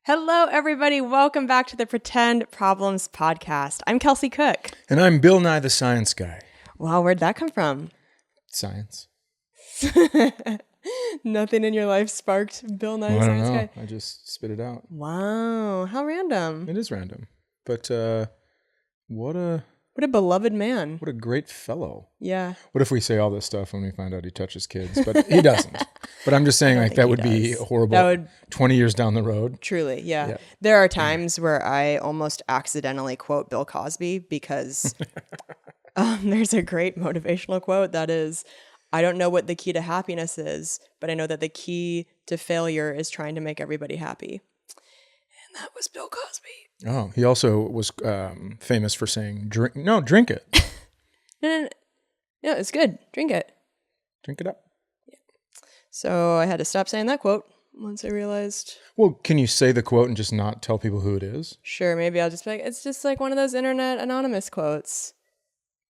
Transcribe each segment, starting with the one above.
Hello, everybody. Welcome back to the Pretend Problems podcast. I'm Kelsey Cook. And I'm Bill Nye the Science Guy. Wow, where'd that come from? Science. Nothing in your life sparked Bill Nye the I don't Science know. Guy? I just spit it out. Wow, how random. It is random. But what a beloved man. what a great fellow. Yeah. What if we say all this stuff when we find out he touches kids? But he doesn't. But I'm just saying, like, that would be horrible. That would 20 years down the road. truly, yeah. There are times where I almost accidentally quote Bill Cosby because there's a great motivational quote that is, I don't know what the key to happiness is, but I know that the key to failure is trying to make everybody happy. And that was Bill Cosby. Oh, he also was famous for saying, drink it. No, it's good. Drink it. Drink it up. So I had to stop saying that quote once I realized. Well, can you say the quote and just not tell people who it is? Sure, maybe I'll just be like, it's just like one of those internet anonymous quotes.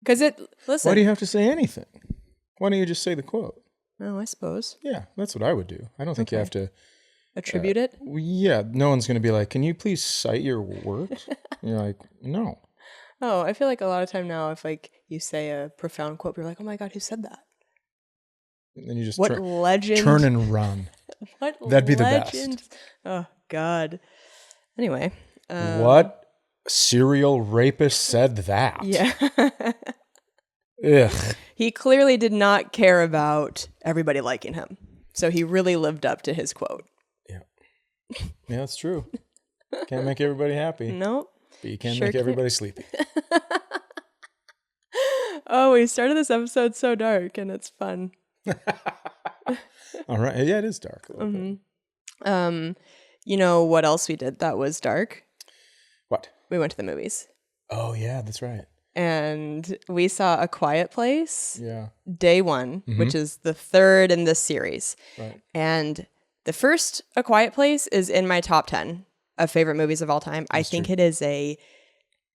Because listen. Why do you have to say anything? Why don't you just say the quote? Oh, I suppose. Yeah, that's what I would do. I don't think you have to attribute it? Yeah, no one's going to be like, can you please cite your work? You're like, no. Oh, I feel like a lot of time now, if like you say a profound quote, you're like, oh my God, who said that? And then you just legend? Turn and run. What That'd be legend? the best. Oh, God. Anyway. What serial rapist said that? Yeah. Ugh. He clearly did not care about everybody liking him. So he really lived up to his quote. Yeah. Yeah, that's true. Can't make everybody happy. Nope. But you can make everybody sleepy. Oh, we started this episode so dark and it's fun. All right. Yeah, it is dark a little bit. You know what else we did that was dark? What? We went to the movies. Oh, yeah, that's right. And we saw A Quiet Place. Yeah. Day one, which is the third in this series. Right. And the first A Quiet Place is in my top 10 of favorite movies of all time. I think it is a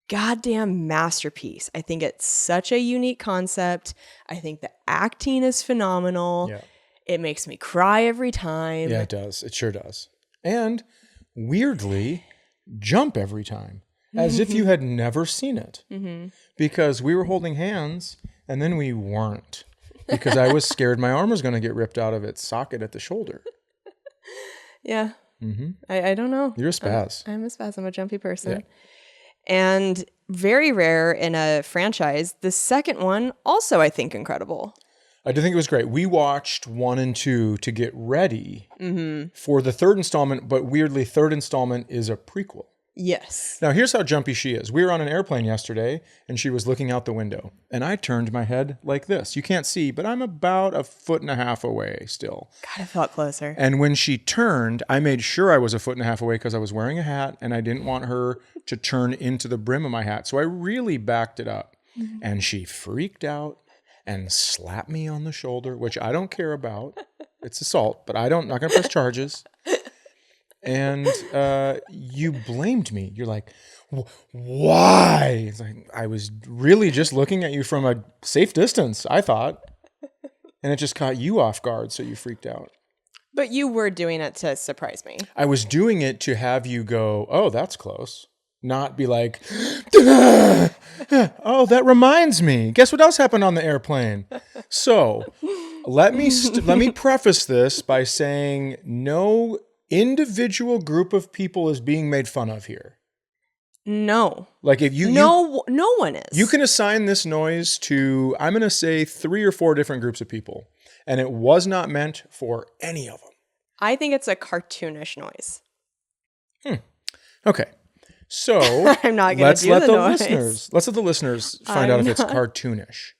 goddamn masterpiece. I think it's such a unique concept. I think the acting is phenomenal. Yeah. It makes me cry every time. Yeah, it does. It sure does. And weirdly, jump every time. As if you had never seen it. Mm-hmm. Because we were holding hands and then we weren't. Because I was scared my arm was going to get ripped out of its socket at the shoulder. Yeah. Mm-hmm. I don't know. You're a spaz. I'm a spaz. I'm a jumpy person. Yeah. And very rare in a franchise. The second one, also, I think, incredible. I do think it was great. We watched 1 and 2 to get ready for the third installment, but weirdly, third installment is a prequel. Yes. Now, here's how jumpy she is. We were on an airplane yesterday, and she was looking out the window. And I turned my head like this. You can't see, but I'm about 1.5 feet away still. God, I felt closer. And when she turned, I made sure I was 1.5 feet away because I was wearing a hat, and I didn't want her to turn into the brim of my hat. So I really backed it up. Mm-hmm. And she freaked out and slapped me on the shoulder, which I don't care about. It's assault, but not going to press charges. And you blamed me. You're like, why? It's like, I was really just looking at you from a safe distance, I thought. And it just caught you off guard, so you freaked out. But you were doing it to surprise me. I was doing it to have you go, oh, that's close. Not be like, oh, that reminds me. Guess what else happened on the airplane? So let me preface this by saying no individual group of people is being made fun of here. No. Like if you no one is. You can assign this noise to, I'm going to say 3 or 4 different groups of people, and it was not meant for any of them. I think it's a cartoonish noise. Okay. So I'm not going to do the noise. Let's let the listeners find out if it's cartoonish.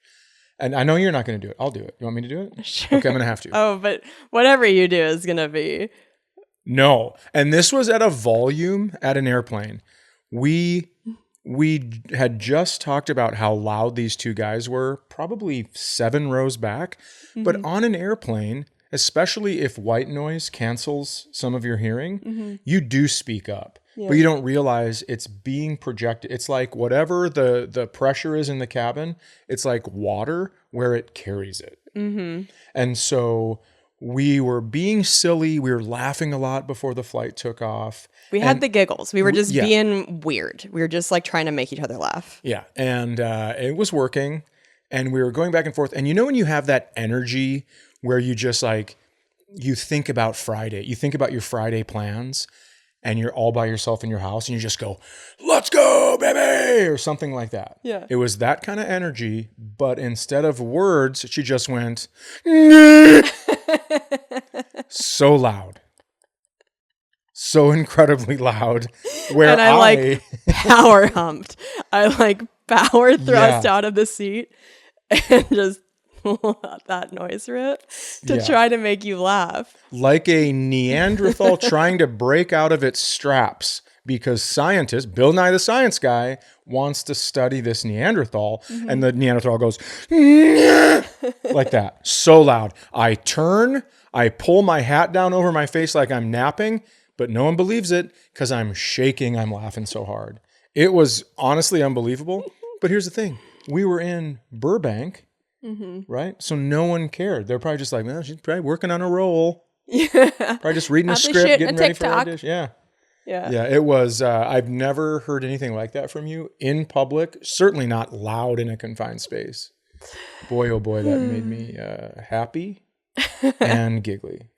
And I know you're not going to do it. I'll do it. You want me to do it? Sure. Okay, I'm going to have to. Oh, but whatever you do is going to be. No. And this was at a volume at an airplane. We had just talked about how loud these two guys were, probably 7 rows back. Mm-hmm. But on an airplane, especially if white noise cancels some of your hearing, you do speak up. Yeah. But you don't realize it's being projected. It's like whatever the pressure is in the cabin, it's like water where it carries it. Mm-hmm. And so we were being silly. We were laughing a lot before the flight took off. We had the giggles. We were just yeah. being weird. We were just like trying to make each other laugh. Yeah. And it was working. And we were going back and forth. And you know when you have that energy where you just like, you think about Friday, you think about your Friday plans, and you're all by yourself in your house and you just go, let's go, baby, or something like that. Yeah. It was that kind of energy, but instead of words, she just went, so loud. So incredibly loud. Where And I like power humped. I like power thrust out of the seat and just let that noise rip to try to make you laugh. Like a Neanderthal trying to break out of its straps because scientist, Bill Nye the Science Guy, wants to study this Neanderthal. And the Neanderthal goes, like that. So loud. I turn, I pull my hat down over my face like I'm napping, but no one believes it because I'm shaking. I'm laughing so hard. It was honestly unbelievable. But here's the thing. We were in Burbank. Right? So no one cared. They're probably just like, well, she's probably working on a roll. Yeah. Probably just reading a script, getting ready for audition. Yeah. Yeah. Yeah. It was, I've never heard anything like that from you in public. Certainly not loud in a confined space. Boy, oh boy, that made me happy and giggly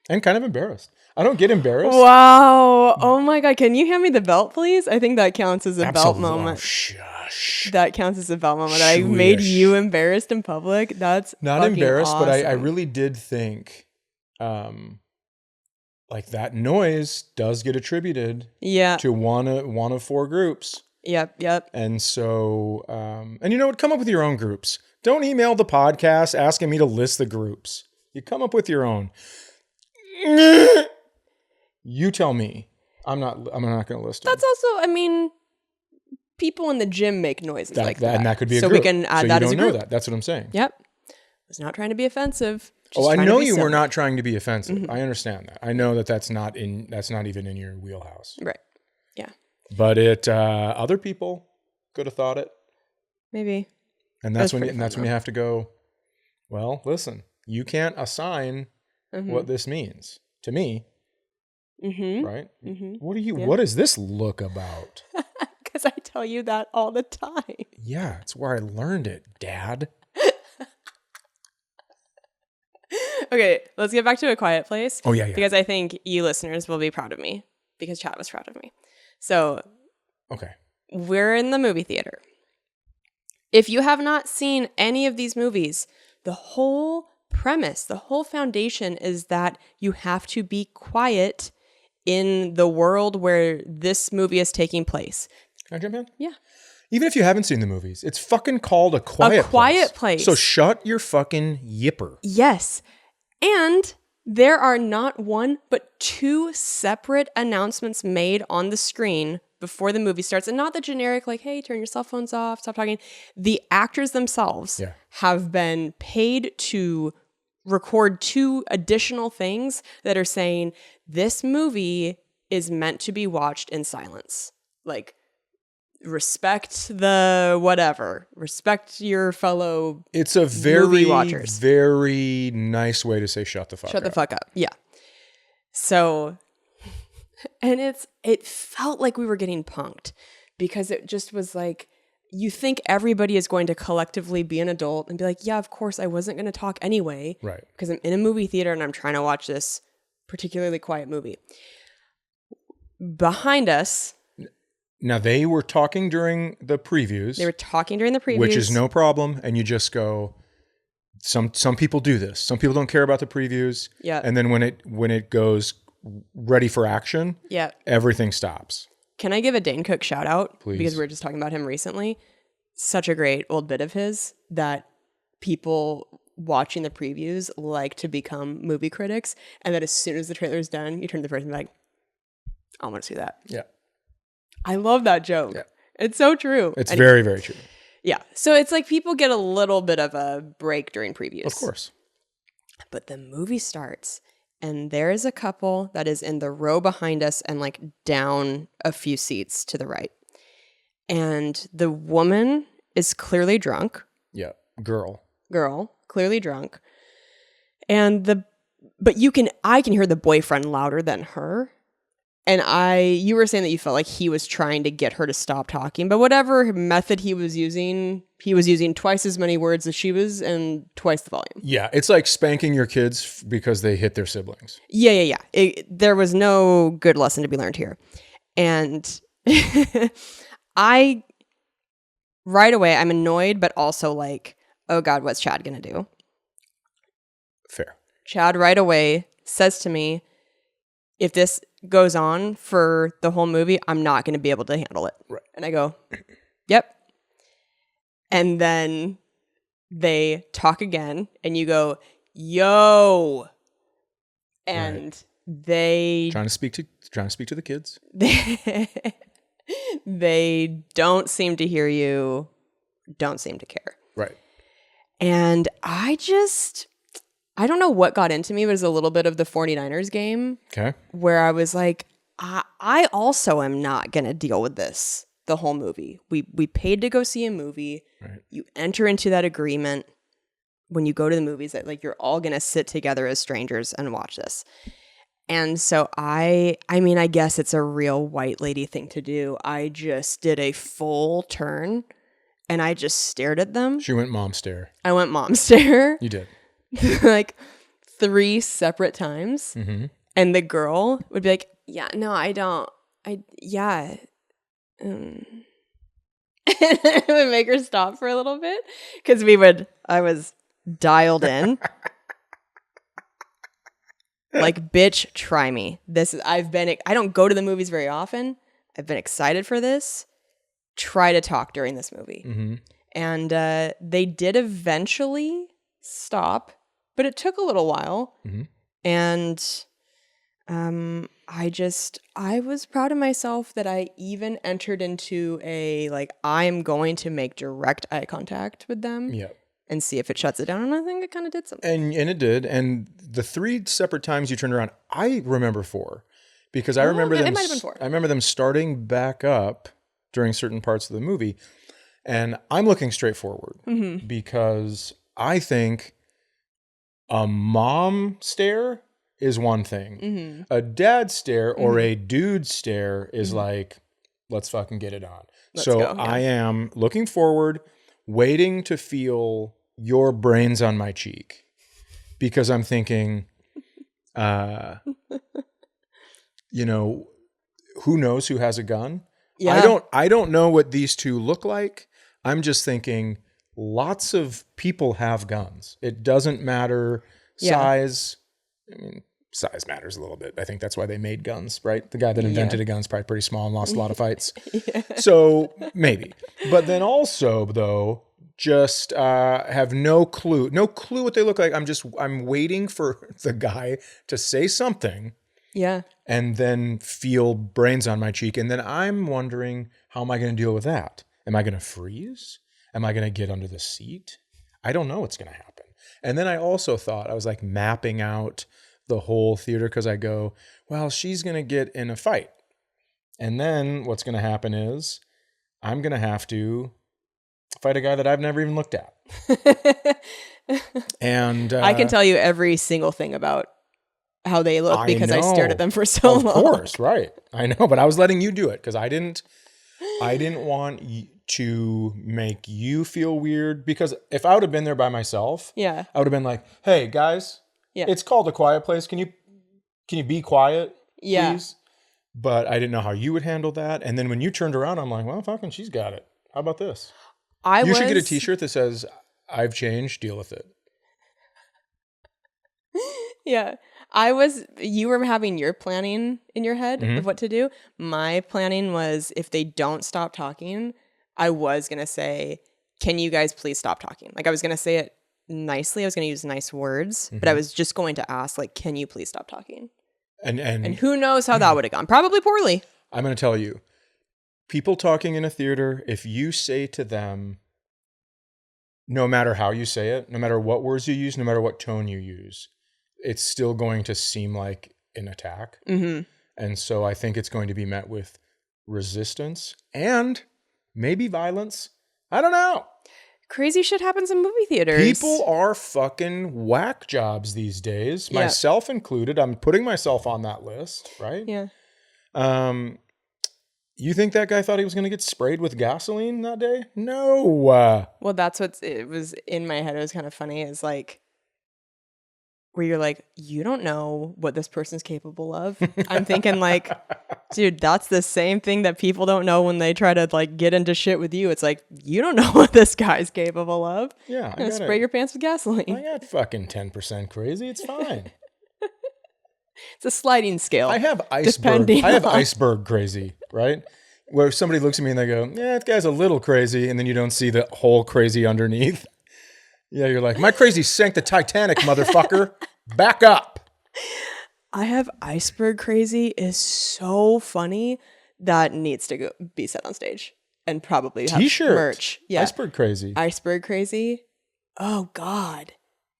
and kind of embarrassed. I don't get embarrassed. Wow. Oh my God. Can you hand me the belt, please? I think that counts as a belt moment. Shush. That counts as a belt moment. That I made you embarrassed in public. That's not embarrassed, awesome. but I really did think, like that noise does get attributed to one of four groups. Yep. And so, and you know what? Come up with your own groups. Don't email the podcast asking me to list the groups. You come up with your own. You tell me. I'm not going to list them. That's also, I mean, people in the gym make noises like that. And that could be a group. So we can add that as a group. Know that. That's what I'm saying. Yep. I was not trying to be offensive. I know you were not trying to be offensive. I understand that. I know that's not even in your wheelhouse. Right. Yeah. But other people could have thought it. Maybe. And that's when you have to go, well, listen, you can't assign what this means to me. Right? What does this look about? Because I tell you that all the time. Yeah, it's where I learned it, Dad. Okay, let's get back to A Quiet Place. Oh, yeah. Because I think you listeners will be proud of me because Chad was proud of me. So, okay, we're in the movie theater. If you have not seen any of these movies, the whole premise, the whole foundation is that you have to be quiet in the world where this movie is taking place. Can I jump in? Yeah. Even if you haven't seen the movies, it's fucking called A Quiet Place. So shut your fucking yipper. Yes. And there are not one, but two separate announcements made on the screen before the movie starts. And not the generic, like, hey, turn your cell phones off, stop talking. The actors themselves have been paid to record two additional things that are saying this movie is meant to be watched in silence. Like, respect the whatever. Respect your fellow It's a movie watchers. Very nice way to say shut the fuck up. Shut the fuck up. Yeah. So, and it felt like we were getting punked because it just was like, you think everybody is going to collectively be an adult and be like, yeah, of course, I wasn't going to talk anyway. Right. Because I'm in a movie theater and I'm trying to watch this particularly quiet movie. Behind us. Now, they were talking during the previews. Which is no problem. And you just go, some people do this. Some people don't care about the previews. Yeah. And then when it goes ready for action, everything stops. Can I give a Dane Cook shout out? Please. Because we were just talking about him recently. Such a great old bit of his that people watching the previews like to become movie critics. And that as soon as the trailer is done, you turn to the person and be like, I want to see that. Yeah. I love that joke. Yeah. It's so true. It's very, very true. Yeah. So it's like people get a little bit of a break during previews. Of course. But the movie starts and there is a couple that is in the row behind us and like down a few seats to the right. And the woman is clearly drunk. Yeah. Girl, clearly drunk. And I can hear the boyfriend louder than her. And you were saying that you felt like he was trying to get her to stop talking, but whatever method he was using twice as many words as she was and twice the volume. Yeah, it's like spanking your kids because they hit their siblings. Yeah. There was no good lesson to be learned here. And right away, I'm annoyed, but also like, oh God, what's Chad going to do? Fair. Chad right away says to me, if this goes on for the whole movie, I'm not going to be able to handle it. Right. And I go, yep. And then they talk again and you go, yo. And they trying to speak to the kids. They don't seem to hear you, don't seem to care. Right. And I don't know what got into me, but it was a little bit of the 49ers game. Okay. Where I was like, I also am not going to deal with this the whole movie. We paid to go see a movie. Right. You enter into that agreement when you go to the movies that like you're all going to sit together as strangers and watch this. And so I mean, I guess it's a real white lady thing to do. I just did a full turn and I just stared at them. She went mom stare. I went mom stare. You did. Like 3 separate times. Mm-hmm. And the girl would be like, yeah, no, I don't. Yeah. And it would make her stop for a little bit because I was dialed in. Like, bitch, try me. I don't go to the movies very often. I've been excited for this. Try to talk during this movie. Mm-hmm. And they did eventually stop, but it took a little while. Mm-hmm. And I was proud of myself that I even entered into I'm going to make direct eye contact with them. Yeah. And see if it shuts it down. And I think it kind of did something. And it did. And the 3 separate times you turned around, I remember 4. Because I remember them. It might have been 4. I remember them starting back up during certain parts of the movie. And I'm looking straight forward because I think a mom stare is one thing. Mm-hmm. A dad stare or a dude stare is like, let's fucking get it on. Let's go, yeah. I am looking forward, waiting to feel your brains on my cheek because I'm thinking, who knows who has a gun? Yeah. I don't know what these two look like. I'm just thinking lots of people have guns. It doesn't matter size. I mean, size matters a little bit. I think that's why they made guns, right? The guy that invented a gun is probably pretty small and lost a lot of fights. So maybe. But then also, though, just have no clue what they look like. I'm waiting for the guy to say something. Yeah. And then feel brains on my cheek. And then I'm wondering, how am I going to deal with that? Am I going to freeze? Am I going to get under the seat? I don't know what's going to happen. And then I also thought, I was like mapping out the whole theater because I go, well, she's going to get in a fight. And then what's going to happen is I'm going to have to fight a guy that I've never even looked at. And I can tell you every single thing about how they look because I stared at them for so long. Of course, right. I know, but I was letting you do it because I didn't want to make you feel weird because if I would have been there by myself, I would have been like, "Hey guys, it's called A Quiet Place. Can you be quiet, please?" But I didn't know how you would handle that. And then when you turned around, I'm like, "Well, fucking, she's got it. How about this?" You should get a T-shirt that says, "I've changed. Deal with it." Yeah. You were having your planning in your head of what to do. My planning was if they don't stop talking, I was going to say, can you guys please stop talking? Like I was going to say it nicely. I was going to use nice words, but I was just going to ask like, can you please stop talking? And who knows how that would have gone? Probably poorly. I'm going to tell you, people talking in a theater, if you say to them, no matter how you say it, no matter what words you use, no matter what tone you use, it's still going to seem like an attack. Mm-hmm. And so I think it's going to be met with resistance and maybe violence. I don't know. Crazy shit happens in movie theaters. People are fucking whack jobs these days, myself included. I'm putting myself on that list, right? Yeah. You think that guy thought he was going to get sprayed with gasoline that day? No. Well, that's it was in my head. It was kind of funny. Is like where you're like, you don't know what this person's capable of. I'm thinking like, dude, that's the same thing that people don't know when they try to like get into shit with you. It's like, you don't know what this guy's capable of. Yeah. I'm gonna spray your pants with gasoline. I got fucking 10% crazy. It's fine. It's a sliding scale. I have iceberg crazy, right? Where somebody looks at me and they go, yeah, that guy's a little crazy. And then you don't see the whole crazy underneath. Yeah, you're like, my crazy sank the Titanic, motherfucker. Back up. I have iceberg crazy is so funny that needs to be set on stage and probably have T-shirt. merch. Yeah. Iceberg crazy. Iceberg crazy. Oh, God.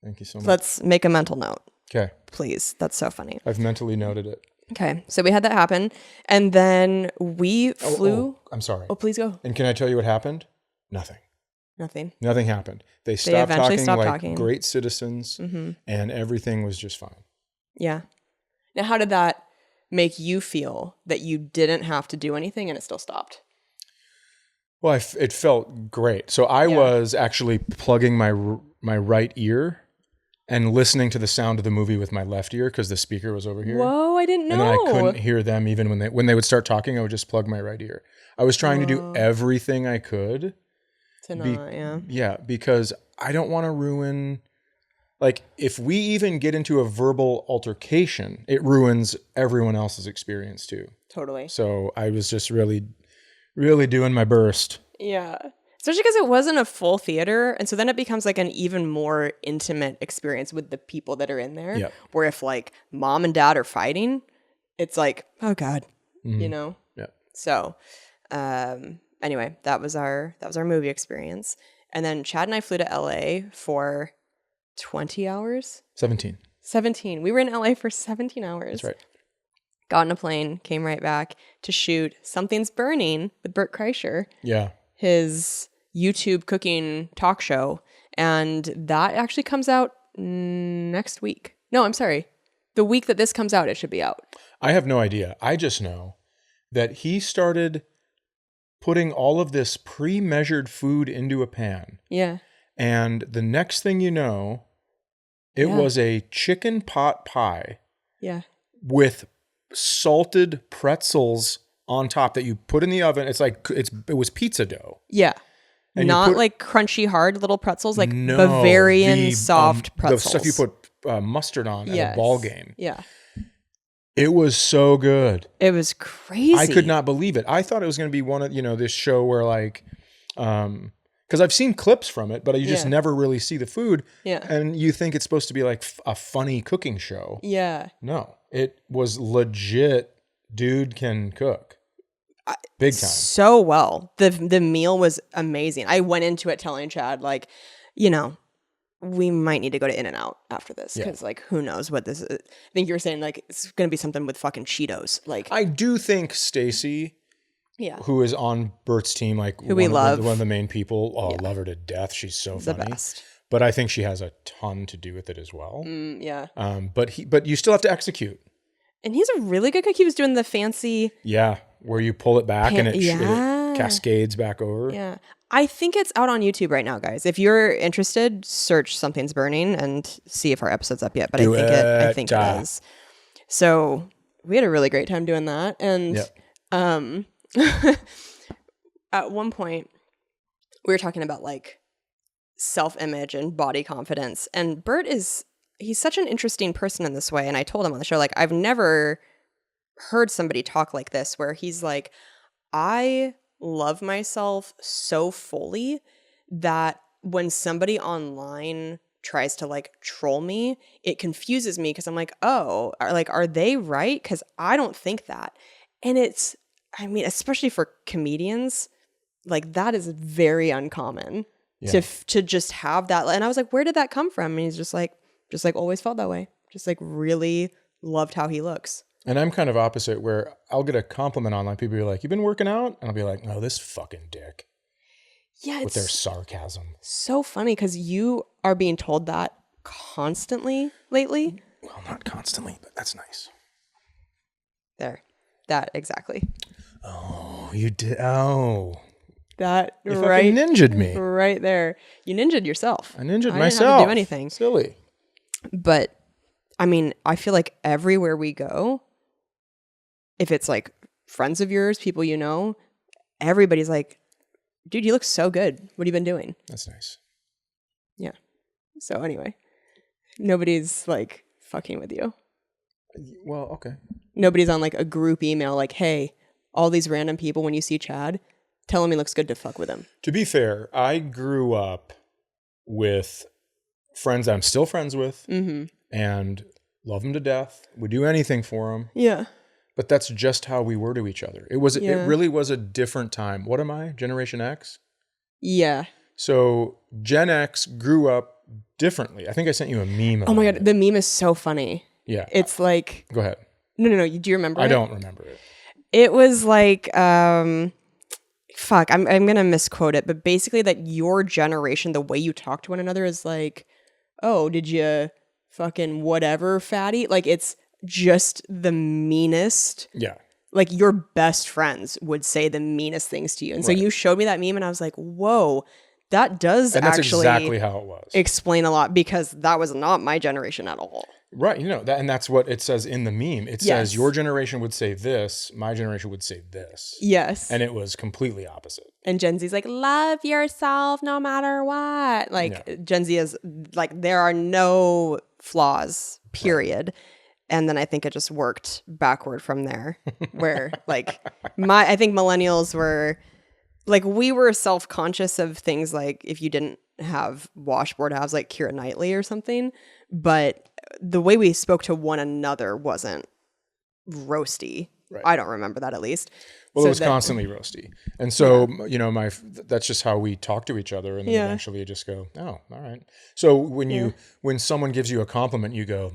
Thank you so much. Let's make a mental note. Okay. Please. That's so funny. I've mentally noted it. Okay. So we had that happen. And then we flew. I'm sorry. Oh, please go. And can I tell you what happened? Nothing. Nothing happened. They stopped eventually talking stopped like talking. great citizens, and everything was just fine. Yeah. Now, how did that make you feel that you didn't have to do anything and it still stopped? Well, it felt great. So I was actually plugging my right ear and listening to the sound of the movie with my left ear because the speaker was over here. Whoa, I didn't know. And then I couldn't hear them even when they would start talking. I would just plug my right ear. I was trying to do everything I could. Yeah, because I don't want to ruin. Like, if we even get into a verbal altercation, it ruins everyone else's experience too. Totally. So I was just really, really doing my burst. Yeah. Especially because it wasn't a full theater. And so then it becomes like an even more intimate experience with the people that are in there. Yep. Where if like mom and dad are fighting, it's like, oh God, you know? Yeah. So anyway, that was our movie experience. And then Chad and I flew to LA for 20 hours? 17. 17. We were in LA for 17 hours. That's right. Got on a plane, came right back to shoot Something's Burning with Bert Kreischer. Yeah. His YouTube cooking talk show. And that actually comes out next week. No, I'm sorry. The week that this comes out, it should be out. I have no idea. I just know that he started putting all of this pre-measured food into a pan. Yeah. And the next thing you know, it was a chicken pot pie. Yeah. With salted pretzels on top that you put in the oven. It's like it was pizza dough. Yeah. And not like crunchy hard little pretzels, like Bavarian soft pretzels. The stuff you put mustard on at a ball game. Yeah. It was so good. It was crazy. I could not believe it. I thought it was going to be one of, this show where like, because I've seen clips from it, but you just never really see the food. Yeah. And you think it's supposed to be like a funny cooking show. Yeah. No, it was legit. Dude can cook. Big time. So well. The meal was amazing. I went into it telling Chad, like, we might need to go to In-N-Out after this because, like, who knows what this is. I think you were saying, like, it's going to be something with fucking Cheetos. Like, I do think Stacy, who is on Bert's team, like, who we love, one of the main people, love her to death. She's so funny. The best. But I think she has a ton to do with it as well. Yeah. But you still have to execute. And he's a really good cook. He was doing the fancy. Yeah, where you pull it back and it cascades back over. Yeah. I think it's out on YouTube right now, guys. If you're interested, search Something's Burning and see if our episode's up yet. But I think it is. So we had a really great time doing that. And at one point, we were talking about like self-image and body confidence. And Bert he's such an interesting person in this way. And I told him on the show, like, I've never heard somebody talk like this, where he's like, I love myself so fully that when somebody online tries to like troll me, it confuses me because I'm like, oh, are they right? Because I don't think that. And especially for comedians, like that is very uncommon to just have that. And I was like, where did that come from? And he's just like always felt that way. Just like really loved how he looks. And I'm kind of opposite, where I'll get a compliment online. People are like, "You've been working out?" And I'll be like, "No, this fucking dick." Yeah, with their sarcasm. So funny because you are being told that constantly lately. Well, not constantly, but that's nice. There. that exactly. Oh, you did. Oh, That you right, fucking ninja'd me. right there. You ninja'd yourself. I ninja'd I myself. didn't have to do anything. Silly. But I mean, I feel like everywhere we go, if it's like friends of yours, people you know, everybody's like, dude, you look so good. What have you been doing? That's nice. Yeah. So anyway, nobody's like fucking with you. Well, okay. Nobody's on like a group email like, hey, all these random people, when you see Chad, tell him he looks good to fuck with him. To be fair, I grew up with friends I'm still friends with and love them to death. Would do anything for them. Yeah. But that's just how we were to each other. It really was a different time. What am I? Generation X? Yeah. So Gen X grew up differently. I think I sent you a meme. Oh my God. The meme is so funny. Yeah. It's like, Go ahead. no. Do you remember I it? don't remember it. It was like, fuck, I'm going to misquote it, but basically that your generation, the way you talk to one another is like, oh, did you fucking whatever, fatty? Like it's just the meanest. Yeah. Like your best friends would say the meanest things to you. And so you showed me that meme and I was like, whoa, that does And that's actually exactly how it was. explain a lot because that was not my generation at all. Right. You know, that, and that's what it says in the meme. It Yes. says your generation would say this, my generation would say this. Yes. And it was completely opposite. And Gen Z's like, love yourself no matter what. Like Gen Z is like, there are no flaws, period. Right. And then I think it just worked backward from there where like I think millennials were like, we were self-conscious of things like if you didn't have washboard abs like Keira Knightley or something, but the way we spoke to one another wasn't roasty. Right. I don't remember that at least. Well, so it was constantly roasty. And so, you know, that's just how we talk to each other. And then eventually you just go, oh, all right. So when someone gives you a compliment, you go,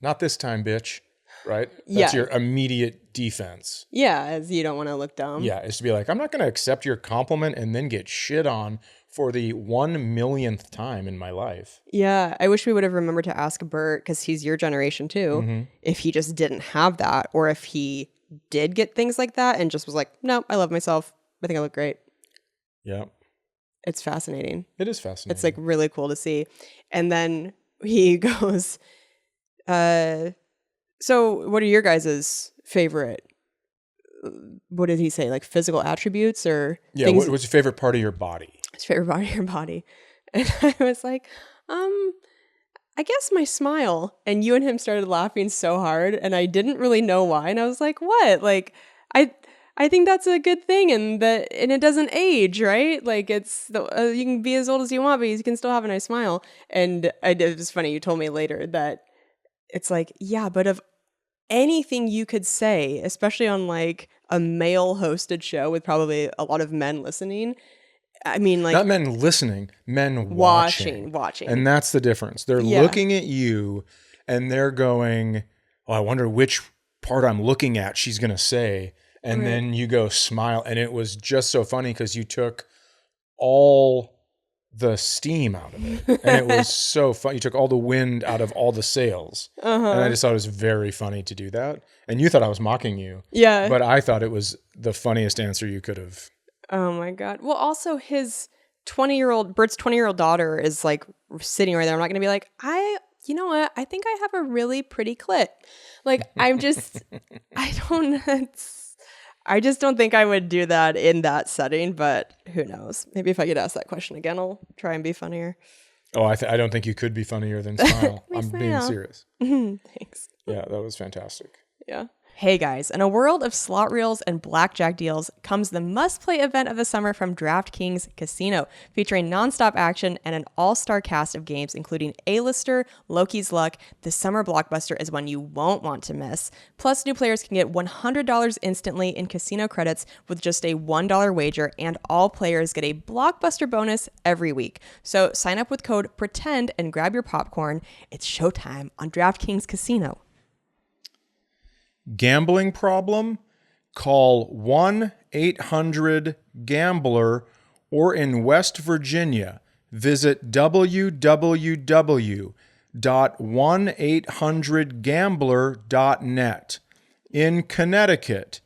not this time, bitch. Right? That's your immediate defense. Yeah, as you don't want to look dumb. Yeah, is to be like, I'm not going to accept your compliment and then get shit on for the 1,000,000th time in my life. Yeah, I wish we would have remembered to ask Bert, because he's your generation too, if he just didn't have that, or if he did get things like that and just was like, no, I love myself. I think I look great. Yeah. It's fascinating. It is fascinating. It's like really cool to see. And then he goes, so what are your guys' favorite, what did he say? Like physical attributes or things? What's your favorite part of your body? His favorite part of your body. And I was like, I guess my smile. And you and him started laughing so hard and I didn't really know why. And I was like, what? Like, I think that's a good thing and it doesn't age, right? Like it's, you can be as old as you want, but you can still have a nice smile. And it was funny. You told me later that it's like, yeah, but of anything you could say, especially on like a male hosted show with probably a lot of men listening, I mean, like, not men listening, men watching. And that's the difference. They're looking at you and they're going, oh, I wonder which part I'm looking at she's going to say. And then you go smile. And it was just so funny because you took all the steam out of it. And it was so fun. You took all the wind out of all the sails. And I just thought it was very funny to do that. And you thought I was mocking you. Yeah. But I thought it was the funniest answer you could have. Oh my God. Well, also Bert's 20-year-old daughter is like sitting right there. I'm not going to be like, you know what? I think I have a really pretty clit. Like, I just don't think I would do that in that setting, but who knows? Maybe if I get asked that question again, I'll try and be funnier. Oh, I don't think you could be funnier than smile. I'm being serious. Thanks. Yeah, that was fantastic. Yeah. Hey guys, in a world of slot reels and blackjack deals comes the must-play event of the summer from DraftKings Casino, featuring nonstop action and an all-star cast of games including A-Lister, Loki's Luck. The summer blockbuster is one you won't want to miss. Plus, new players can get $100 instantly in casino credits with just a $1 wager, and all players get a blockbuster bonus every week. So sign up with code PRETEND and grab your popcorn. It's showtime on DraftKings Casino. Gambling problem? Call 1-800-GAMBLER or in West Virginia, visit www.1800gambler.net. In Connecticut,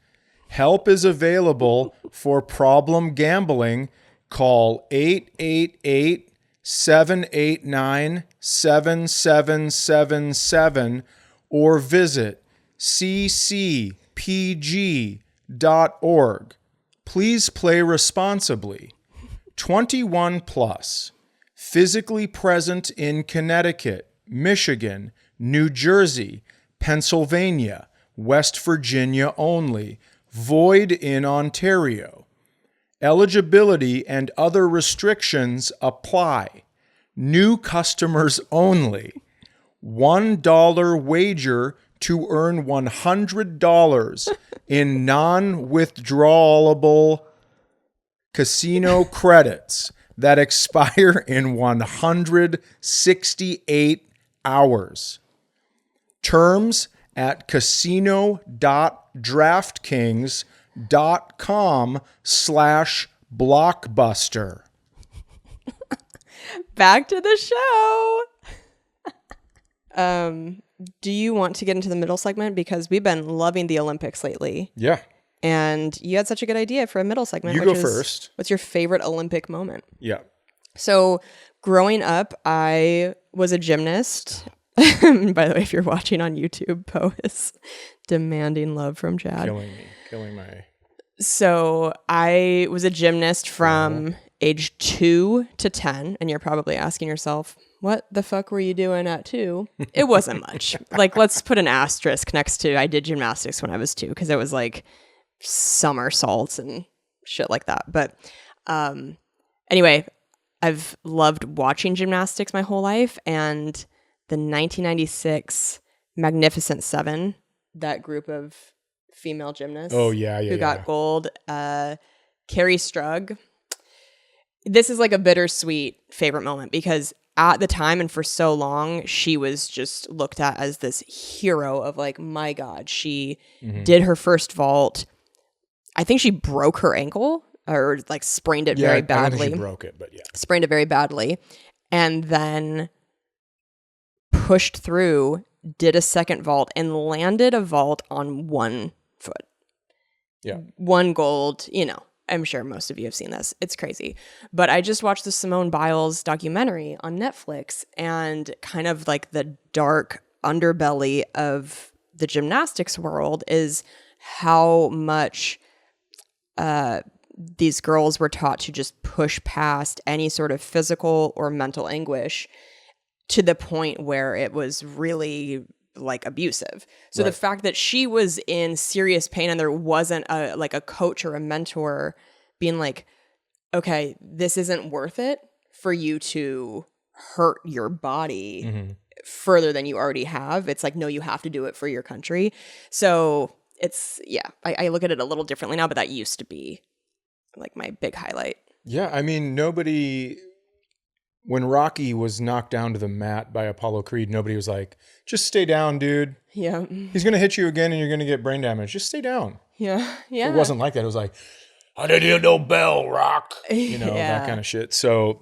Help is available for problem gambling. Call 888-789-7777 or visit ccpg.org. Please play responsibly. 21 plus. Physically present in Connecticut, Michigan, New Jersey, Pennsylvania, West Virginia only. Void in Ontario. Eligibility and other restrictions apply. New customers only. $1 wager to earn $100 in non-withdrawable casino credits that expire in 168 hours. Terms at casino.draftkings.com/blockbuster. Back to the show. Do you want to get into the middle segment? Because we've been loving the Olympics lately. Yeah. And you had such a good idea for a middle segment. You go first. What's your favorite Olympic moment? Yeah. So growing up, I was a gymnast. By the way, if you're watching on YouTube, Poe is demanding love from Chad. Killing my... So I was a gymnast from age 2 to 10. And you're probably asking yourself, what the fuck were you doing at 2? It wasn't much. Like, let's put an asterisk next to I did gymnastics when I was 2, because it was like somersaults and shit like that. But anyway, I've loved watching gymnastics my whole life. And the 1996 Magnificent Seven, that group of female gymnasts who got gold, Carrie Strug. This is like a bittersweet favorite moment, because at the time and for so long, she was just looked at as this hero of like, my God, she did her first vault. I think she broke her ankle or like sprained it very badly. I don't think she broke it, but yeah. Sprained it very badly. And then pushed through, did a second vault, and landed a vault on one foot. Yeah. One gold, I'm sure most of you have seen this. It's crazy. But I just watched the Simone Biles documentary on Netflix, and kind of like the dark underbelly of the gymnastics world is how much these girls were taught to just push past any sort of physical or mental anguish to the point where it was really like abusive. So the fact that she was in serious pain and there wasn't a coach or a mentor being like, okay, this isn't worth it for you to hurt your body further than you already have. It's like, no, you have to do it for your country. So it's, I look at it a little differently now, but that used to be like my big highlight. Yeah. I mean, when Rocky was knocked down to the mat by Apollo Creed, nobody was like, just stay down, dude. Yeah. He's going to hit you again and you're going to get brain damage. Just stay down. Yeah. Yeah. It wasn't like that. It was like, how did you know bell, Rock? That kind of shit. So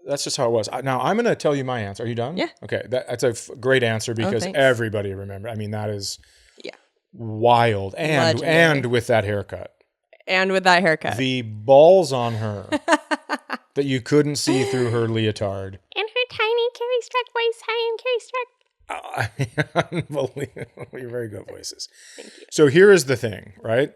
that's just how it was. Now, I'm going to tell you my answer. Are you done? Yeah. Okay. That's a great answer because everybody remember. I mean, that is wild. And with that haircut. The balls on her that you couldn't see through her leotard. And her tiny Carrie Struck voice. Hi, I'm Carrie Struck. Unbelievable. You're very good voices. Thank you. So here is the thing, right?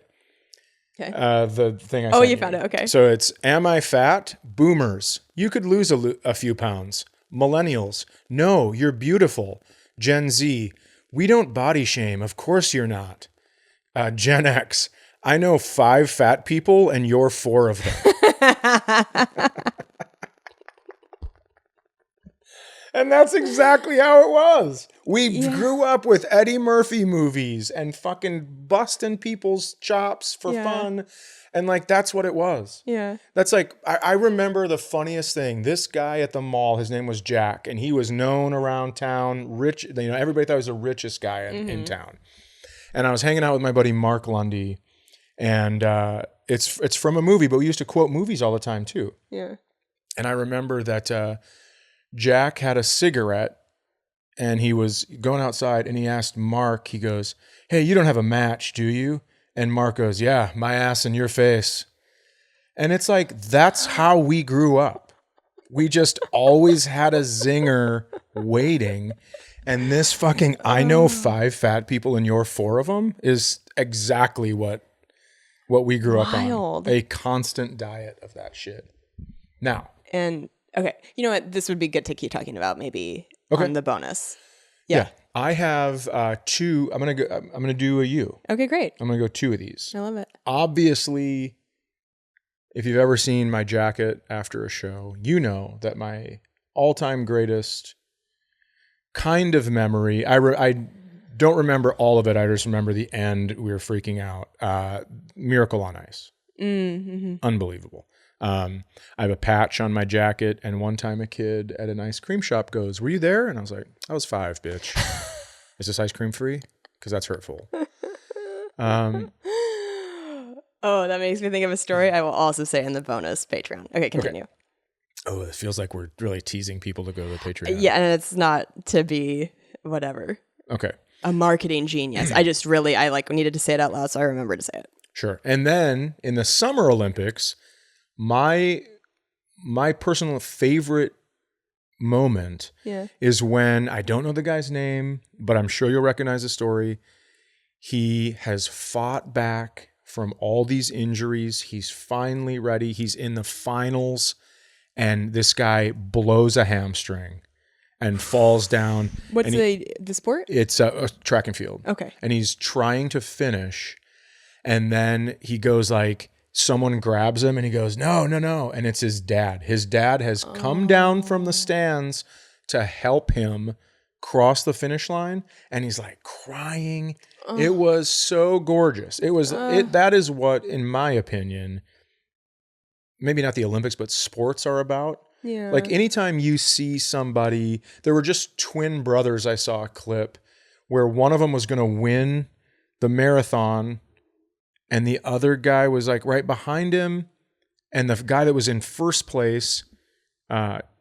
Okay. The thing I you found it. Okay. So it's, am I fat? Boomers. You could lose a few pounds. Millennials. No, you're beautiful. Gen Z. We don't body shame. Of course you're not. Gen X. I know 5 fat people and you're 4 of them. And that's exactly how it was. We grew up with Eddie Murphy movies and fucking busting people's chops for fun. And like, that's what it was. Yeah. That's like, I remember the funniest thing. This guy at the mall, his name was Jack, and he was known around town, rich. Everybody thought he was the richest guy in town. And I was hanging out with my buddy Mark Lundy, and it's from a movie, but we used to quote movies all the time too. Yeah. And I remember that Jack had a cigarette and he was going outside and he asked Mark, he goes, hey, you don't have a match, do you? And Mark goes, yeah, my ass in your face. And it's like, that's how we grew up. We just always had a zinger waiting. And this fucking, I know 5 fat people and you're 4 of them is exactly what we grew up on. A constant diet of that shit. Now. And okay, you know what? This would be good to keep talking about maybe on the bonus. Yeah. I have 2. I'm gonna do a U. Okay, great. I'm gonna go 2 of these. I love it. Obviously, if you've ever seen my jacket after a show, you know that my all-time greatest kind of memory. I don't remember all of it. I just remember the end. We were freaking out. Miracle on Ice. Mm-hmm. Unbelievable. I have a patch on my jacket, and one time a kid at an ice cream shop goes, "Were you there?" And I was like, "I was 5, bitch." Is this ice cream free? Because that's hurtful. Oh, that makes me think of a story I will also say in the bonus Patreon. Okay, continue. Okay. Oh, it feels like we're really teasing people to go to the Patreon. Yeah, and it's not to be whatever. Okay. A marketing genius. I needed to say it out loud, so I remember to say it. Sure. And then in the Summer Olympics, my personal favorite moment is when, I don't know the guy's name, but I'm sure you'll recognize the story. He has fought back from all these injuries. He's finally ready. He's in the finals, and this guy blows a hamstring and falls down. What's the sport? It's a track and field. Okay. And he's trying to finish, and then he goes like, someone grabs him and he goes, no. And it's his dad. His dad has come down from the stands to help him cross the finish line. And he's like crying. It was so gorgeous. That is what, in my opinion, maybe not the Olympics, but sports are about. Yeah. Like anytime you see somebody, there were just twin brothers. I saw a clip where one of them was going to win the marathon, and the other guy was like right behind him. And the guy that was in first place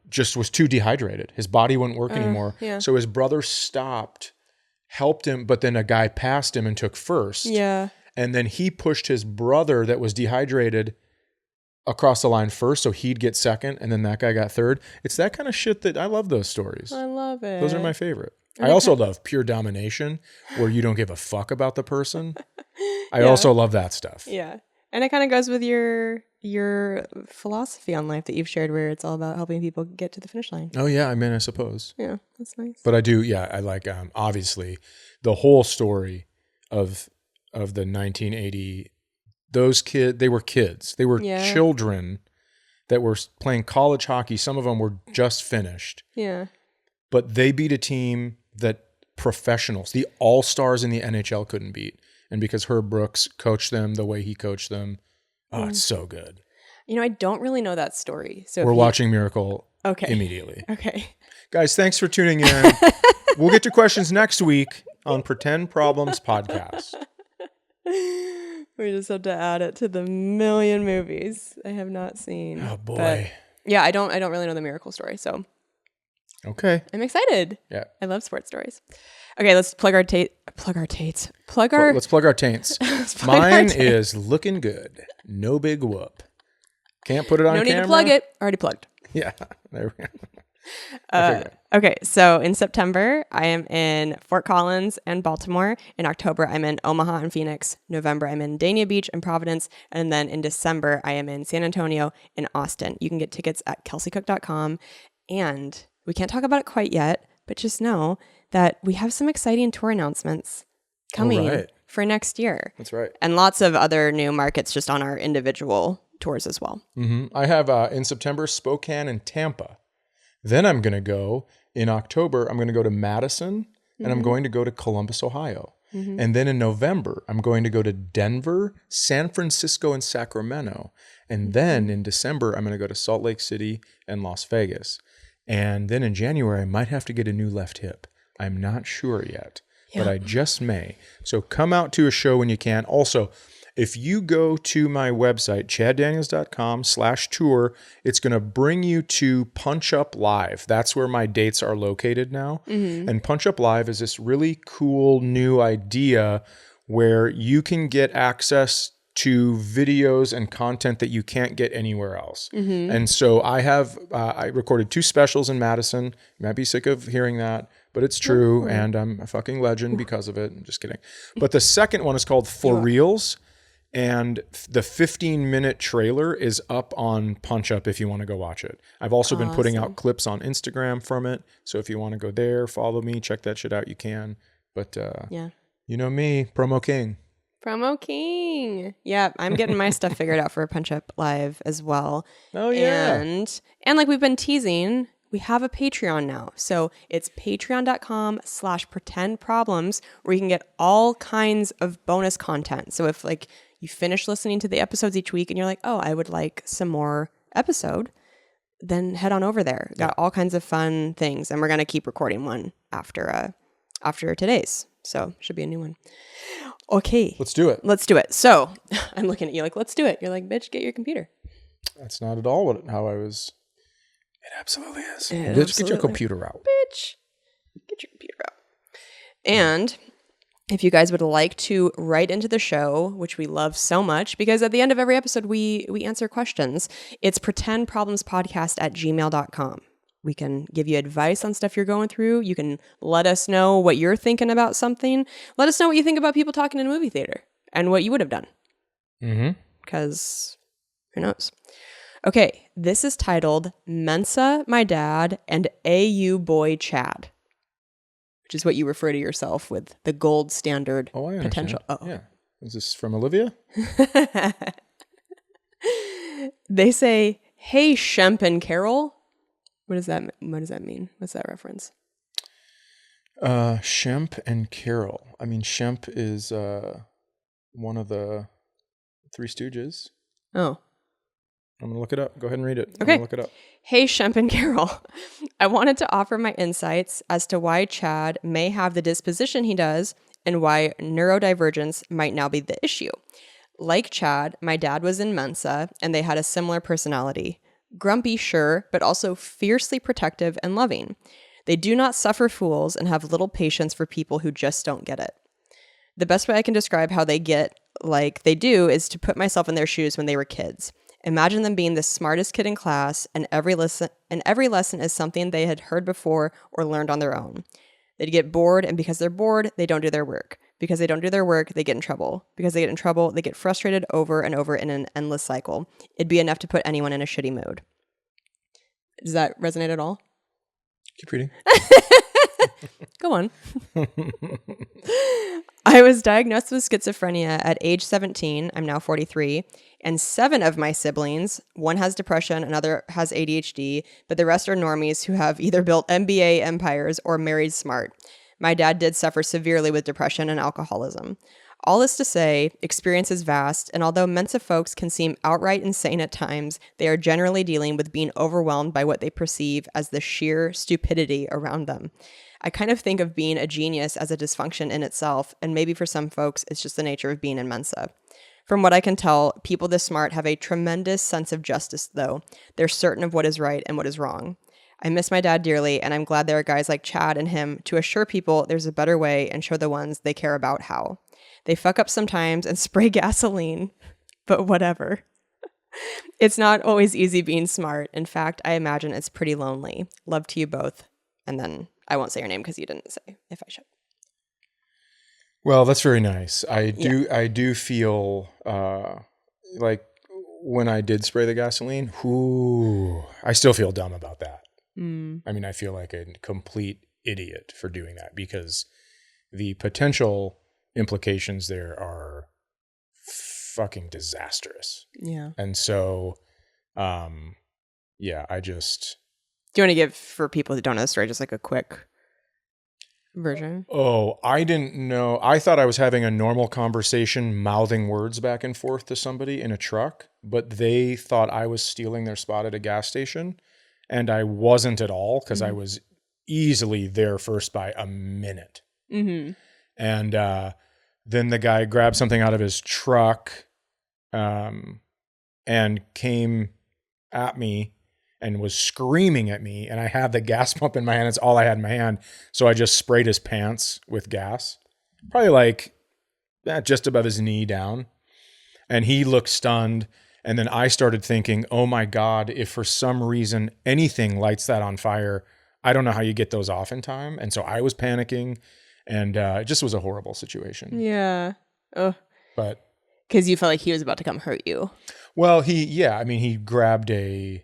just was too dehydrated. His body wouldn't work anymore. Yeah. So his brother stopped, helped him, but then a guy passed him and took first. Yeah. And then he pushed his brother that was dehydrated across the line first, so he'd get second, and then that guy got third. It's that kind of shit that I love those stories. I love it. Those are my favorite. I also love pure domination, where you don't give a fuck about the person. I also love that stuff. Yeah. And it kind of goes with your philosophy on life that you've shared, where it's all about helping people get to the finish line. Oh yeah, I mean, I suppose. Yeah, that's nice. But I do, I like obviously the whole story of the 1980. Those kids, they were kids. They were children that were playing college hockey. Some of them were just finished. Yeah. But they beat a team that professionals, the all-stars in the NHL couldn't beat. And because Herb Brooks coached them the way he coached them, it's so good. You know, I don't really know that story. So we're watching Miracle immediately. Okay. Guys, thanks for tuning in. We'll get to questions next week on Pretend Problems Podcast. We just have to add it to the million movies I have not seen. Oh boy. But yeah, I don't really know the Miracle story, so okay. I'm excited. Yeah. I love sports stories. Okay, let's plug our taints. Let's plug our taints. Mine is looking good. No big whoop. Can't put it on camera. No need to plug it. Already plugged. Yeah. There we go. Okay, so in September, I am in Fort Collins and Baltimore. In October, I'm in Omaha and Phoenix. November, I'm in Dania Beach and Providence. And then in December, I am in San Antonio and Austin. You can get tickets at kelseycook.com. And we can't talk about it quite yet, but just know that we have some exciting tour announcements coming for next year. That's right. And lots of other new markets just on our individual tours as well. Mm-hmm. I have in September, Spokane and Tampa. Then I'm going to go in October, I'm going to go to Madison and I'm going to go to Columbus, Ohio. Mm-hmm. And then in November, I'm going to go to Denver, San Francisco, and Sacramento. And then in December, I'm going to go to Salt Lake City and Las Vegas. And then in January, I might have to get a new left hip. I'm not sure yet, but I just may. So come out to a show when you can. Also, if you go to my website, chaddaniels.com/tour, it's going to bring you to Punch Up Live. That's where my dates are located now. Mm-hmm. And Punch Up Live is this really cool new idea where you can get access to videos and content that you can't get anywhere else. And so I recorded 2 specials in Madison. You might be sick of hearing that, but it's true. And I'm a fucking legend because of it. I'm just kidding. But the second one is called For Reals. And the 15-minute trailer is up on Punch Up if you want to go watch it. I've also been putting out clips on Instagram from it. So if you want to go there, follow me, check that shit out, you can. But you know me, Promo King. Promo King. Yeah, I'm getting my stuff figured out for Punch Up Live as well. Oh, yeah. And like we've been teasing, we have a Patreon now. So it's patreon.com/pretendproblems where you can get all kinds of bonus content. So if like you finish listening to the episodes each week and you're like, oh, I would like some more episode, then head on over there. Got all kinds of fun things. And we're going to keep recording one after today's. So should be a new one. Okay. Let's do it. Let's do it. So I'm looking at you like, let's do it. You're like, bitch, get your computer. That's not at all how I was. It absolutely is. Bitch, get your computer out. Bitch, get your computer out. And if you guys would like to write into the show, which we love so much, because at the end of every episode, we answer questions. It's pretendproblemspodcast@gmail.com. We can give you advice on stuff you're going through. You can let us know what you're thinking about something. Let us know what you think about people talking in a movie theater and what you would have done. Because who knows? Okay, this is titled Mensa, My Dad, and AU Boy Chad, which is what you refer to yourself with the gold standard potential. Oh, yeah. Is this from Olivia? They say, hey, Shemp and Carol. What does that mean? What's that reference? Shemp and Carol. I mean, Shemp is one of the Three Stooges. Oh. I'm going to look it up. Go ahead and read it. Okay. I'm gonna look it up. Hey, Shemp and Carol. I wanted to offer my insights as to why Chad may have the disposition he does and why neurodivergence might now be the issue. Like Chad, my dad was in Mensa and they had a similar personality. Grumpy, sure, but also fiercely protective and loving. They do not suffer fools and have little patience for people who just don't get it. The best way I can describe how they get like they do is to put myself in their shoes when they were kids. Imagine them being the smartest kid in class and every lesson is something they had heard before or learned on their own. They'd get bored, and because they're bored, they don't do their work. Because they don't do their work, they get in trouble. Because they get in trouble, they get frustrated over and over in an endless cycle. It'd be enough to put anyone in a shitty mood. Does that resonate at all? Keep reading. Go on. I was diagnosed with schizophrenia at age 17. I'm now 43. And 7 of my siblings, one has depression, another has ADHD, but the rest are normies who have either built MBA empires or married smart. My dad did suffer severely with depression and alcoholism. All this to say, experience is vast, and although Mensa folks can seem outright insane at times, they are generally dealing with being overwhelmed by what they perceive as the sheer stupidity around them. I kind of think of being a genius as a dysfunction in itself, and maybe for some folks, it's just the nature of being in Mensa. From what I can tell, people this smart have a tremendous sense of justice, though. They're certain of what is right and what is wrong. I miss my dad dearly, and I'm glad there are guys like Chad and him to assure people there's a better way and show the ones they care about how. They fuck up sometimes and spray gasoline, but whatever. It's not always easy being smart. In fact, I imagine it's pretty lonely. Love to you both. And then I won't say your name because you didn't say if I should. Well, that's very nice. I do feel like when I did spray the gasoline, I still feel dumb about that. I mean, I feel like a complete idiot for doing that because the potential implications there are fucking disastrous. Yeah. And so, I just... Do you want to give, for people who don't know the story, just like a quick version? Oh, I didn't know. I thought I was having a normal conversation, mouthing words back and forth to somebody in a truck, but they thought I was stealing their spot at a gas station. And I wasn't at all because I was easily there first by a minute. Mm-hmm. And then the guy grabbed something out of his truck and came at me and was screaming at me. And I had the gas pump in my hand. It's all I had in my hand. So I just sprayed his pants with gas. Probably like just above his knee down. And he looked stunned. And then I started thinking, oh my God, if for some reason anything lights that on fire, I don't know how you get those off in time. And so I was panicking, and it just was a horrible situation. Yeah. Oh. But because you felt like he was about to come hurt you. well, he grabbed a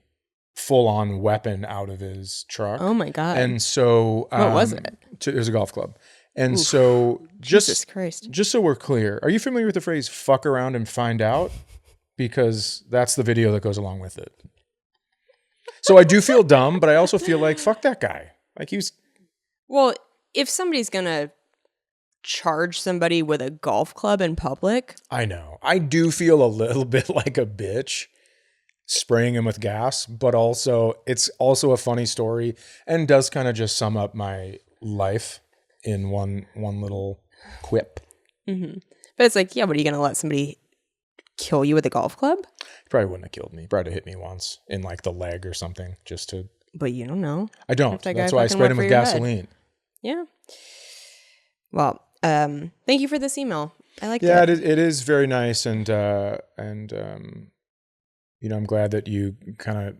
full-on weapon out of his truck. Oh my God. And so what was it? It was a golf club. And so Jesus Christ. just so we're clear, are you familiar with the phrase "fuck around and find out"? Because that's the video that goes along with it. So I do feel dumb, but I also feel like fuck that guy. Like he was. Well, if somebody's gonna charge somebody with a golf club in public, I know. I do feel a little bit like a bitch spraying him with gas, but also it's also a funny story and does kind of just sum up my life in one little quip. Mm-hmm. But it's like, yeah, what are you gonna let somebody kill you with a golf club? He probably wouldn't have killed me. He probably hit me once in like the leg or something just to. But you don't know. I don't. That's why I sprayed him with gasoline. Yeah. Well, thank you for this email. I like it. Yeah, it is very nice, and I'm glad that you kind of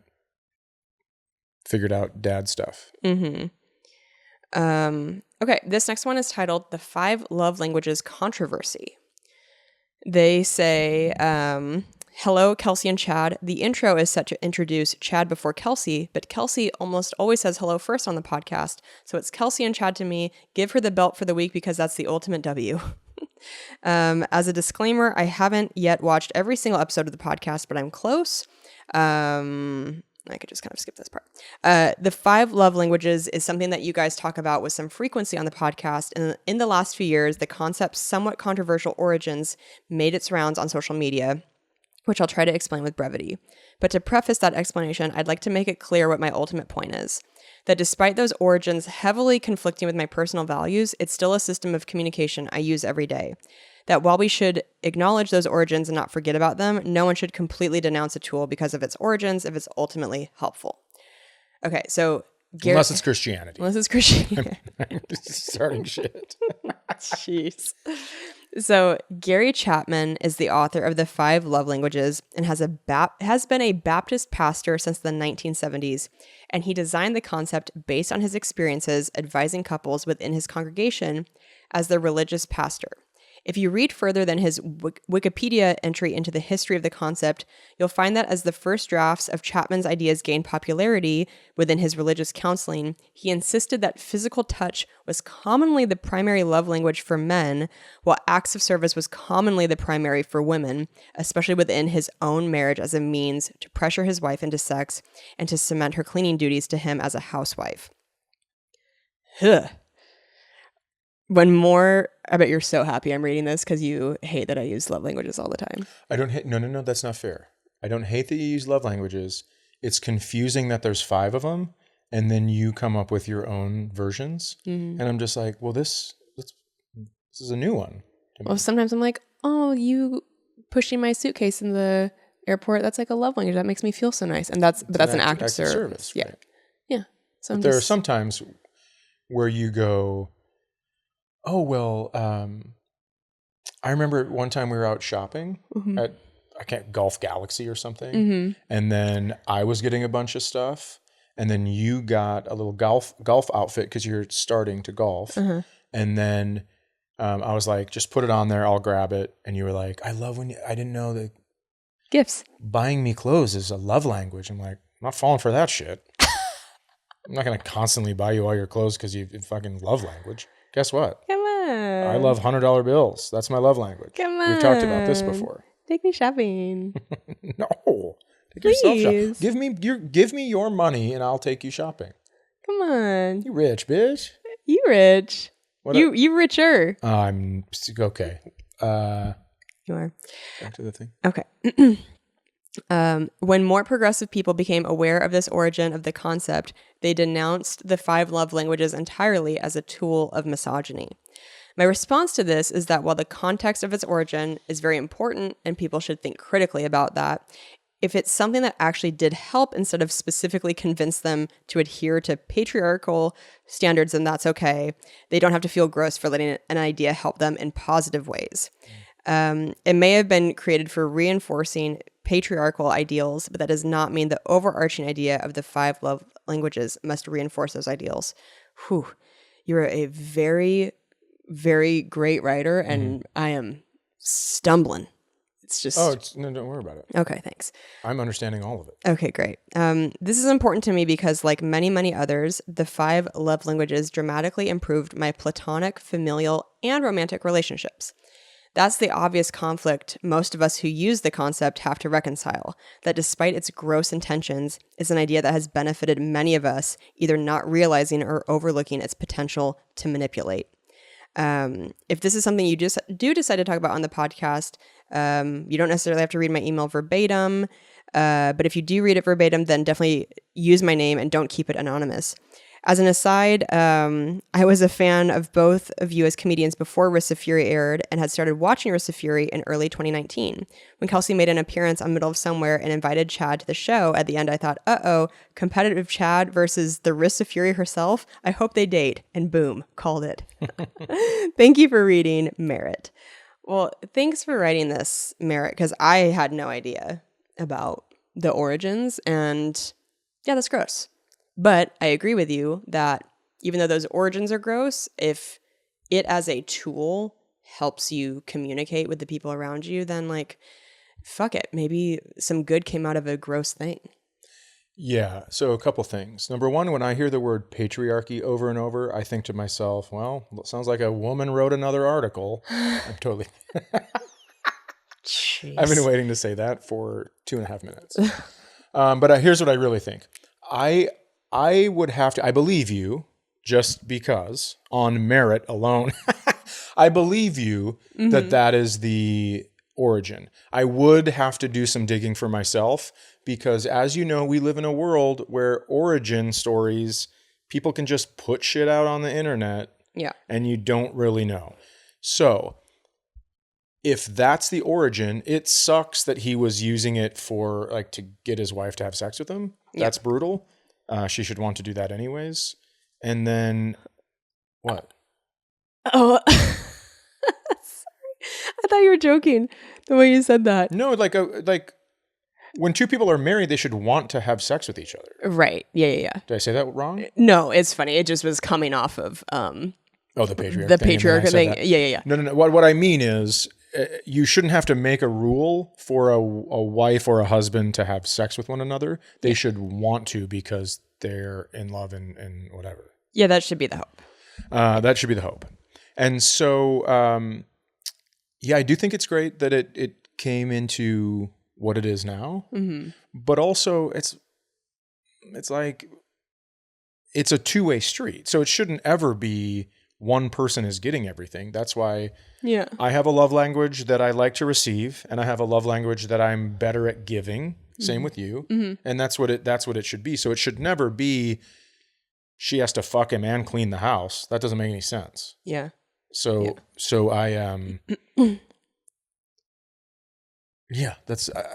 figured out dad stuff. Mm-hmm. Okay, this next one is titled "The 5 Love Languages Controversy." They say, hello, Kelsey and Chad. The intro is set to introduce Chad before Kelsey, but Kelsey almost always says hello first on the podcast. So it's Kelsey and Chad to me. Give her the belt for the week because that's the ultimate W. As a disclaimer, I haven't yet watched every single episode of the podcast, but I'm close. I could just kind of skip this part. The 5 love languages is something that you guys talk about with some frequency on the podcast. And in the last few years, the concept's somewhat controversial origins made its rounds on social media, which I'll try to explain with brevity. But to preface that explanation, I'd like to make it clear what my ultimate point is. That despite those origins heavily conflicting with my personal values, it's still a system of communication I use every day. That while we should acknowledge those origins and not forget about them, no one should completely denounce a tool because of its origins if it's ultimately helpful. Okay, so unless it's Christianity. Unless it's Christianity. Starting shit. Jeez. So Gary Chapman is the author of The 5 Love Languages and has been a Baptist pastor since the 1970s. And he designed the concept based on his experiences advising couples within his congregation as their religious pastor. If you read further than his Wikipedia entry into the history of the concept, you'll find that as the first drafts of Chapman's ideas gained popularity within his religious counseling, he insisted that physical touch was commonly the primary love language for men, while acts of service was commonly the primary for women, especially within his own marriage as a means to pressure his wife into sex and to cement her cleaning duties to him as a housewife. Huh. I bet you're so happy I'm reading this because you hate that I use love languages all the time. I don't hate, no, that's not fair. I don't hate that you use love languages. It's confusing that there's 5 of them and then you come up with your own versions. Mm-hmm. And I'm just like, well, this is a new one. Well, sometimes I'm like, oh, you pushing my suitcase in the airport, that's like a love language. That makes me feel so nice. And that's an act of service. Yeah. Right. Yeah. So there are some times where you go, oh, well, I remember one time we were out shopping at Golf Galaxy or something. Mm-hmm. And then I was getting a bunch of stuff. And then you got a little golf outfit because you're starting to golf. Uh-huh. And then I was like, just put it on there. I'll grab it. And you were like, I didn't know that gifts. Buying me clothes is a love language. I'm like, I'm not falling for that shit. I'm not going to constantly buy you all your clothes because you fucking love language. Guess what? Come on. I love $100 bills. That's my love language. Come on. We've talked about this before. Take me shopping. No. Take yourself shopping. Give me your money and I'll take you shopping. Come on. You rich, bitch. You rich. You richer. I'm okay. You are. Back to the thing. Okay. When more progressive people became aware of this origin of the concept, they denounced the 5 love languages entirely as a tool of misogyny. My response to this is that while the context of its origin is very important and people should think critically about that, if it's something that actually did help instead of specifically convince them to adhere to patriarchal standards, then that's okay. They don't have to feel gross for letting an idea help them in positive ways. It may have been created for reinforcing patriarchal ideals, but that does not mean the overarching idea of the 5 love languages must reinforce those ideals. Whew. You're a very, very great writer, and I am stumbling. It's just... no, don't worry about it. Okay, thanks. I'm understanding all of it. Okay, great. This is important to me because, like many, many others, the 5 love languages dramatically improved my platonic, familial, and romantic relationships. That's the obvious conflict most of us who use the concept have to reconcile, that despite its gross intentions, is an idea that has benefited many of us, either not realizing or overlooking its potential to manipulate. If this is something you just do decide to talk about on the podcast, you don't necessarily have to read my email verbatim, but if you do read it verbatim, then definitely use my name and don't keep it anonymous. As an aside, I was a fan of both of you as comedians before Wrists of Fury aired and had started watching Wrists of Fury in early 2019. When Kelsey made an appearance on Middle of Somewhere and invited Chad to the show, at the end I thought, uh-oh, competitive Chad versus the Wrists of Fury herself? I hope they date. And boom, called it. Thank you for reading, Merritt. Well, thanks for writing this, Merritt, because I had no idea about the origins, and yeah, that's gross. But I agree with you that even though those origins are gross, if it as a tool helps you communicate with the people around you, then like, fuck it. Maybe some good came out of a gross thing. Yeah. So a couple things. Number one, when I hear the word patriarchy over and over, I think to myself, well, it sounds like a woman wrote another article. I'm totally... Jeez. I've been waiting to say that for 2.5 minutes. But here's what I really think. I would have to, I believe you, just because, on merit alone, I believe you that that is the origin. I would have to do some digging for myself because, as you know, we live in a world where origin stories, people can just put shit out on the internet and you don't really know. So if that's the origin, it sucks that he was using it for, like, to get his wife to have sex with him. That's brutal. She should want to do that anyways. And then what? Oh, sorry. I thought you were joking the way you said that. No, like when two people are married, they should want to have sex with each other. Right. Yeah. Did I say that wrong? No, it's funny. It just was coming off of the patriarch the thing. Patriarch thing. Yeah. No. What I mean is you shouldn't have to make a rule for a wife or a husband to have sex with one another. They should want to because they're in love and whatever. Yeah, that should be the hope. That should be the hope. And so, I do think it's great that it came into what it is now. Mm-hmm. But also, it's like it's a two-way street. So it shouldn't ever be one person is getting everything. That's why I have a love language that I like to receive, and I have a love language that I'm better at giving. Same with you. Mm-hmm. And that's what it should be. So it should never be she has to fuck him and clean the house. That doesn't make any sense. Yeah. So I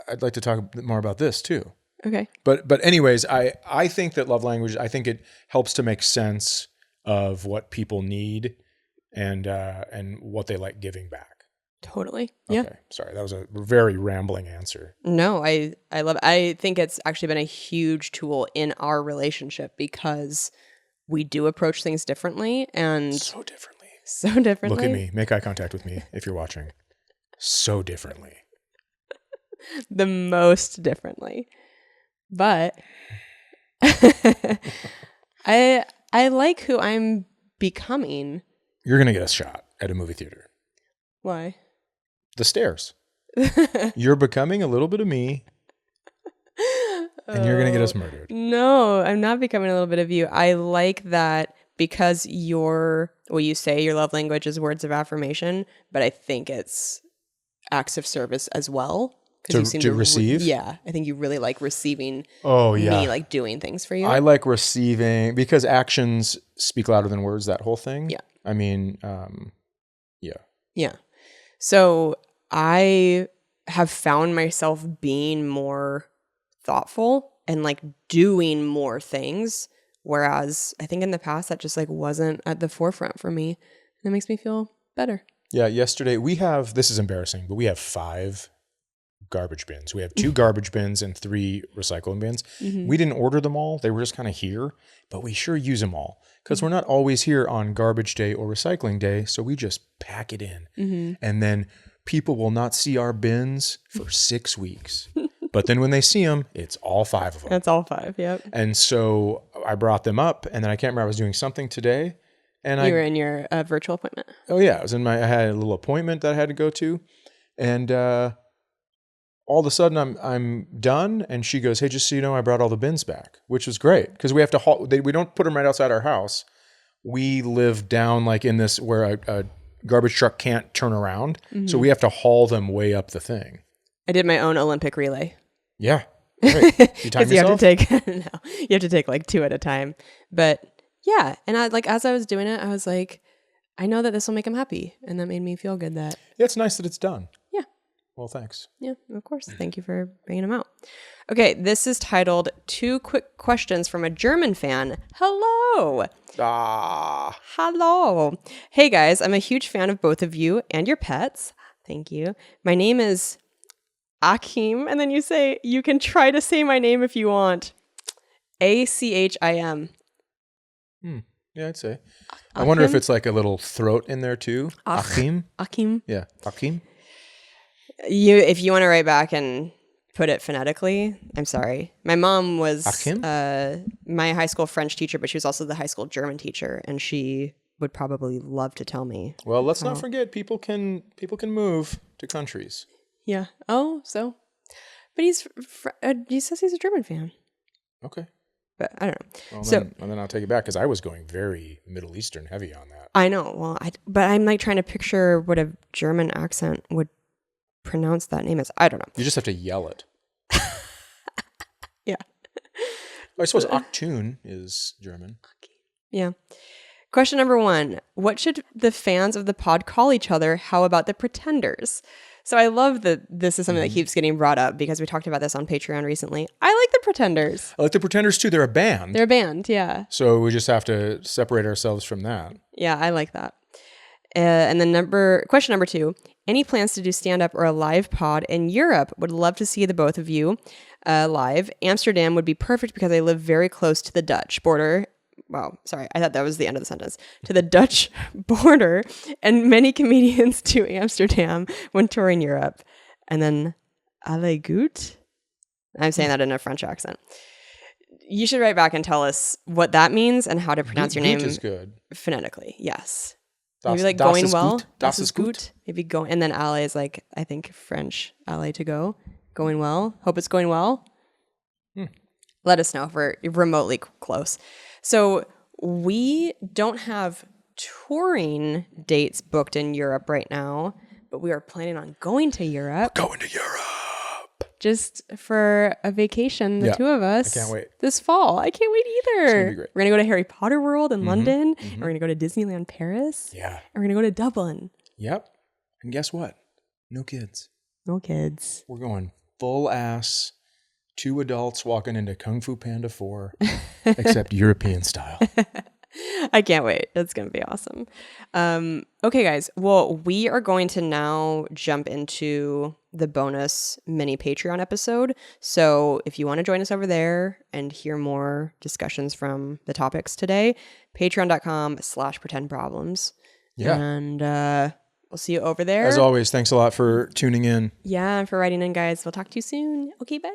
I'd like to talk more about this too. Okay. But anyways, I think that love language, I think it helps to make sense of what people need and what they like giving back. Totally. Yeah. Okay. Sorry. That was a very rambling answer. No, I think it's actually been a huge tool in our relationship because we do approach things differently and so differently. Look at me. Make eye contact with me if you're watching. So differently. The most differently. But I like who I'm becoming. You're going to get a shot at a movie theater. Why? The stairs. You're becoming a little bit of me, and you're going to get us murdered. No, I'm not becoming a little bit of you. I like that because you say your love language is words of affirmation, but I think it's acts of service as well. To receive? I think you really like receiving me, like doing things for you. I like receiving because actions speak louder than words, that whole thing. Yeah. I mean, Yeah. So I have found myself being more thoughtful and like doing more things. Whereas I think in the past that just like wasn't at the forefront for me. And it makes me feel better. Yeah, yesterday this is embarrassing, but we have 5 garbage bins. We have 2 garbage bins and 3 recycling bins. We didn't order them all. They were just kind of here, but we sure use them all because we're not always here on garbage day or recycling day. So we just pack it in. And then people will not see our bins for 6 weeks. But then when they see them, it's all 5 of them. That's all 5. Yep. And so I brought them up, and then I can't remember, I was doing something today. And You were in your virtual appointment. Oh yeah, I had a little appointment that I had to go to. And all of a sudden I'm done, and she goes, "Hey, just so you know, I brought all the bins back," which was great because we have to haul. We don't put them right outside our house. We live down like in this where a garbage truck can't turn around, so we have to haul them way up the thing. I did my own Olympic relay. Yeah, great. You time yourself? You have to take like 2 at a time. But yeah, and I like as I was doing it, I was like, I know that this will make him happy, and that made me feel good. That it's nice that it's done. Yeah. Well, thanks. Yeah, of course. Thank you for bringing them out. Okay, this is titled 2 Quick Questions from a German Fan. Hello. Hello. Hey guys, I'm a huge fan of both of you and your pets. Thank you. My name is Achim, and then you say, you can try to say my name if you want. Achim. Yeah, I'd say. I wonder if it's like a little throat in there too. Achim. Achim. Yeah, Achim. If you want to write back and put it phonetically, I'm sorry. My mom was my high school French teacher, but she was also the high school German teacher, and she would probably love to tell me. Well, let's not forget people can move to countries. Yeah. Oh, so. But he says he's a German fan. Okay. But I don't know. Well, then I'll take it back because I was going very Middle Eastern heavy on that. I know. Well, but I'm like trying to picture what a German accent would pronounce that name as. I don't know. You just have to yell it. Yeah. I suppose Achtung is German. Yeah. Question number 1. What should the fans of the pod call each other? How about the pretenders? So I love that this is something that keeps getting brought up because we talked about this on Patreon recently. I like the Pretenders. I like the Pretenders too. They're a band. They're a band, yeah. So we just have to separate ourselves from that. Yeah, I like that. And then question number 2. Any plans to do stand-up or a live pod in Europe? Would love to see the both of you live. Amsterdam would be perfect because I live very close to the Dutch border. Wow, sorry, I thought that was the end of the sentence. To the Dutch border, and many comedians to Amsterdam when touring Europe. And then, alle gut? I'm saying that in a French accent. You should write back and tell us what that means and how to pronounce your name is good. Phonetically. Yes. Das, maybe like das going ist well. Gut. Das ist gut. Maybe going, and then alle is like, I think French, alle to go. Going well. Hope it's going well. Let us know if we're remotely close. So we don't have touring dates booked in Europe right now, but we are planning on going to Europe. Going to Europe. Just for a vacation, the 2 of us. I can't wait. This fall. I can't wait either. It's gonna be great. We're going to go to Harry Potter World in London. And we're going to go to Disneyland Paris. Yeah. And we're going to go to Dublin. Yep. And guess what? No kids. No kids. We're going full ass. 2 adults walking into Kung Fu Panda 4, except European style. I can't wait. It's going to be awesome. Okay, guys. Well, we are going to now jump into the bonus mini Patreon episode. So if you want to join us over there and hear more discussions from the topics today, patreon.com/pretendproblems. Yeah. And we'll see you over there. As always, thanks a lot for tuning in. Yeah, and for writing in, guys. We'll talk to you soon. Okay, bye.